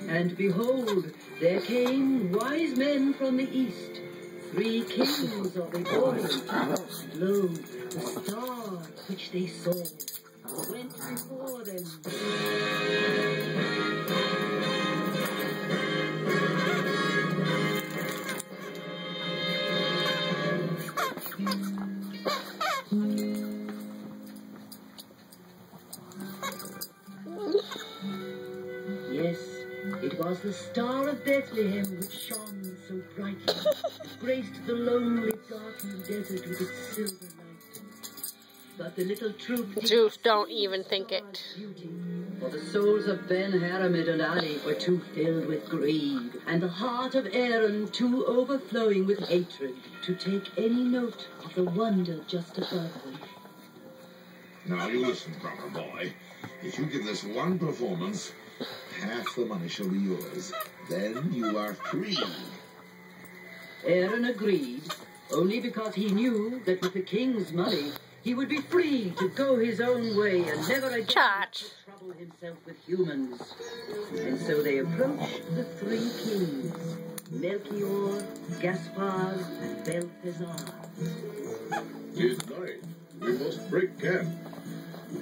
And behold, there came wise men from the east, 3 kings of the orient. Lo, the star which they saw went before them. Yes, it was the Star of Bethlehem which shone so brightly, graced the lonely, darkened desert with its silver light. But the little troop... Zeus, don't even think it. Beauty, for the souls of Ben, Haramid and Ali were too filled with greed, and the heart of Aaron too overflowing with hatred to take any note of the wonder just above them. Now you listen, proper boy. If you give this one performance, half the money shall be yours. Then you are free. Aaron agreed, only because he knew that with the king's money, he would be free to go his own way and never again trouble himself with humans. And so they approached the 3 kings, Melchior, Gaspar, and Belteshazzar. Tis night. We must break camp.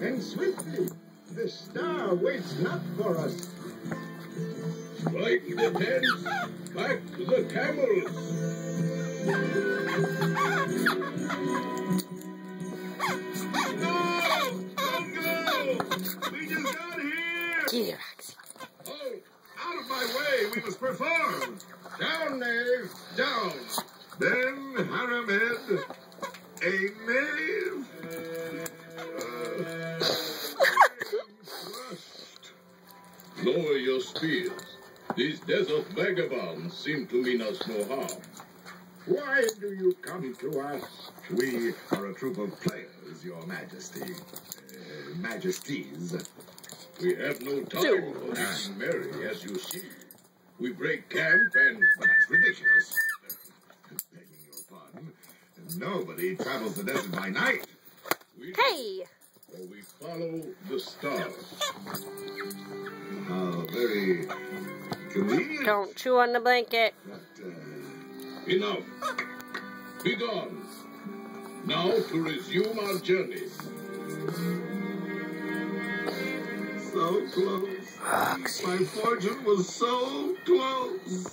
And swiftly, the star waits not for us. Strike the tents, back the camels. Don't go! We just got here! Oh, out of my way, we must perform. Down, knave, down. Then, Haramid, a knave. Lower your spears. These desert vagabonds seem to mean us no harm. Why do you come to us? We are a troop of players, your majesty. Majesties. We have no time for this merry, as you see. We break camp and... Well, that's ridiculous. Begging your pardon. Nobody travels the desert by night. Hey! Or we follow the stars. How very convenient. Don't chew on the blanket. But, enough. Be gone. Now to resume our journey. So close. My fortune was so close.